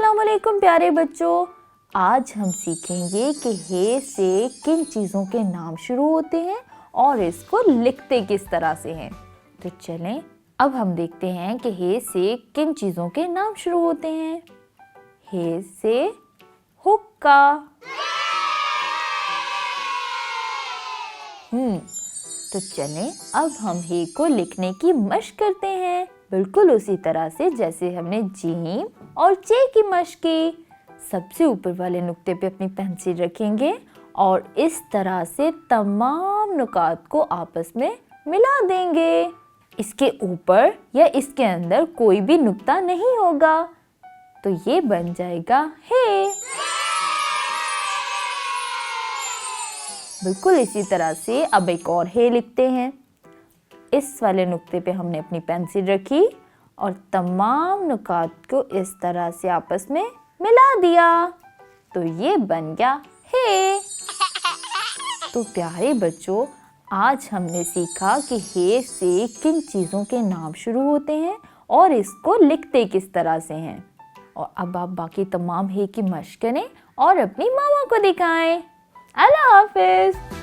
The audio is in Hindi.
अस्सलाम वालेकुम प्यारे बच्चों। आज हम सीखेंगे कि हे से किन चीज़ों के नाम शुरू होते हैं और इसको लिखते किस तरह से हैं। तो चलें अब हम देखते हैं कि हे से किन चीज़ों के नाम शुरू होते हैं। हे से हुक्का। तो चलें अब हम हे को लिखने की मशक करते हैं, बिल्कुल उसी तरह से जैसे हमने जीम और चे की मशक की। सबसे ऊपर वाले नुक्ते पे अपनी पेंसिल रखेंगे और इस तरह से तमाम नुकात को आपस में मिला देंगे। इसके ऊपर या इसके अंदर कोई भी नुक्ता नहीं होगा, तो ये बन जाएगा हे। बिल्कुल इसी तरह से अब एक और हे लिखते हैं। इस वाले नुक्ते पे हमने अपनी पेंसिल रखी और तमाम नुकात को इस तरह से आपस में मिला दिया, तो ये बन गया हे। तो प्यारे बच्चों, आज हमने सीखा कि हे से किन चीज़ों के नाम शुरू होते हैं और इसको लिखते किस तरह से हैं। और अब आप बाकी तमाम हे की मशक करें और अपनी मामा को दिखाएं। अल्लाह हाफिज़।